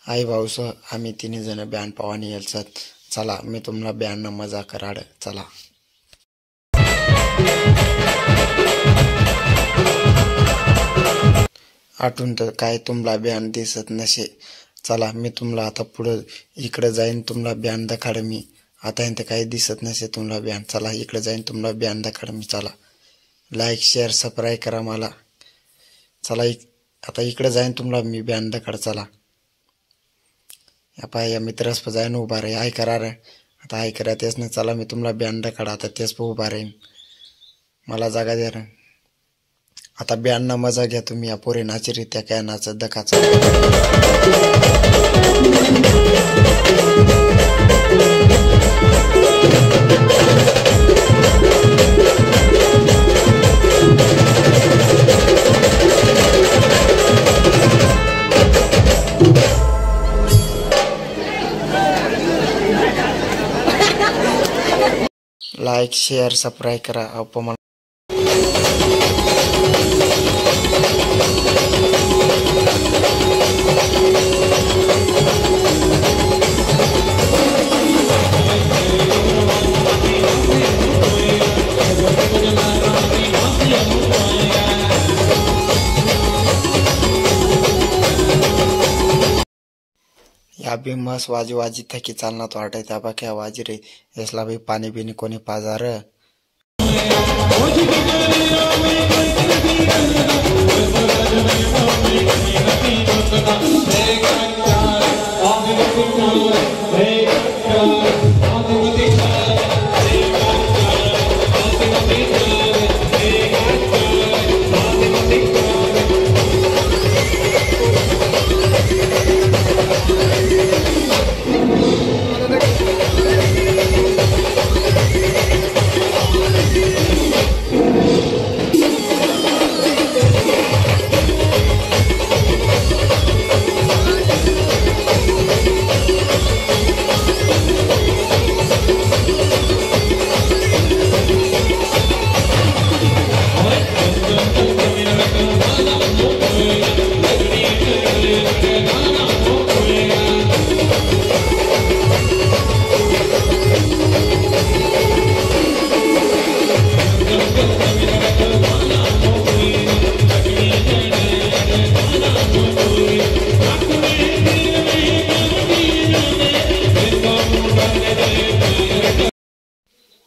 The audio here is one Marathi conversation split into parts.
आई भाऊसह आम्ही तिन्ही जण बँड पावानी यायचं। चला मी तुम्हाला बँड न मजा कराड। चला आठून तर काय तुम्हाला बँड दिसत नसे। चला मी तुम्हाला आता पुढे इकडे जाईन तुम्हाला बँड दाखड मी। आता इथे काही दिसत नसे तुम्हाला बँड। चला इकडे जाईन तुम्हाला बँड दाखड मी। चला लाईक शेअर सबस्क्राइब करा मला। चला आता इकडे जाईन तुम्हाला मी बँड दाखड। चला या मित्रस पर जाईन उभा रे आय करा रे। आता आय करा तेच ना। चला मी तुम्हाला बँड दाखड आता तेच पर उभा राहीन। मला जागा द्या रे। आता बँड ना मजा घ्या तुम्ही। या पोरे नाचरीत्या काय नाचत दखाचा। लाईक शेअर सबस्क्राइब करा। अपमान या भी मस्त वाजी वाजी थकी चालना तो हटाय त्या बाकी वाजी रे। इसला भी पाणी बिनी कोणी पाजार।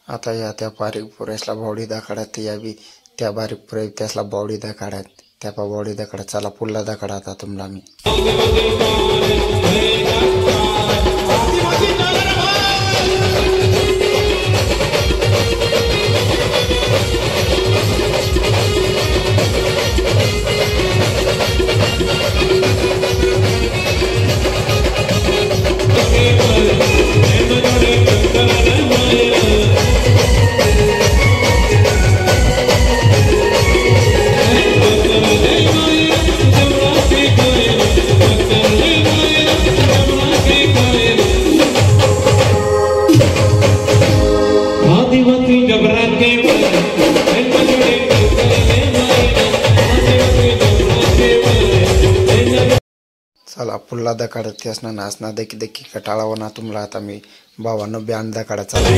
आता या त्या बारीक पुरेसला बावडी दाखडत या बी त्या बारीक पुरे त्यासला बावडी दाखडत त्या पा बावडी दाखडत। चला पुल्ला दाखडा आता तुम्हाला मी। चला पुल्ला दाखडत त्यासना नाचना देखी देखी कटाळावर ना तुम्हाला आता मी भावांनो बँड दाखडा। चला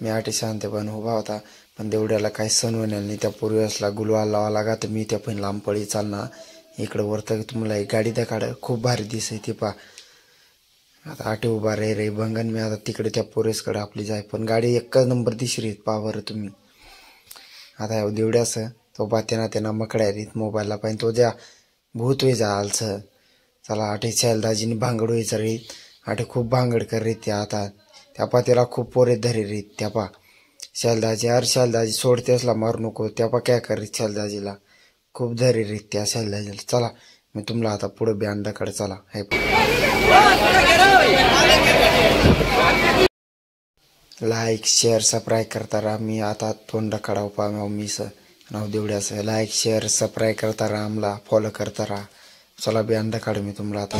मी आठी शांत पण उभा होता पण देवड्याला काही सण होणार नाही। त्या पूर्वेसला गुलवाल लावा लागा तर मी त्या पण लांब पळी चालना। इकडे वरत तुम्हाला एक गाडी दाखड खूप भारी दिसते ती पा। आता आठी उभा रे बंगन मी आता तिकडे त्या पोरेसकडे आपली जाय पण गाडी एकच नंबर दिसरी पा बरं तुम्ही। आता देवड्यास तो बातेना त्यांना मकड्या रीत मोबाईलला पाहिजे तो ज्या भूत वे जालच। चला आठे दाजीनी भांगड व्हायचं रीत आठे खूप भांगड कर रीत त्या आता त्यापा त्याला खूप पोरे धरे रीत त्यापा शालदाजी अरे शालदाजी सोडतेसला मारू नको त्या पा काय करीत शालदाजीला खूप धरी रीत त्या शालदाजीला. चला मी तुम्हाला आता पुढे बँडाकडे चला हे लाईक शेअर सबस्क्राईब करता राहा. मी आता तोंड काढाव पा मी नाव देवड्याचं लाईक शेअर सबस्क्राईब करता राहा आम्हाला फॉलो करता राहा. चला बँड काढ मी तुम्हाला आता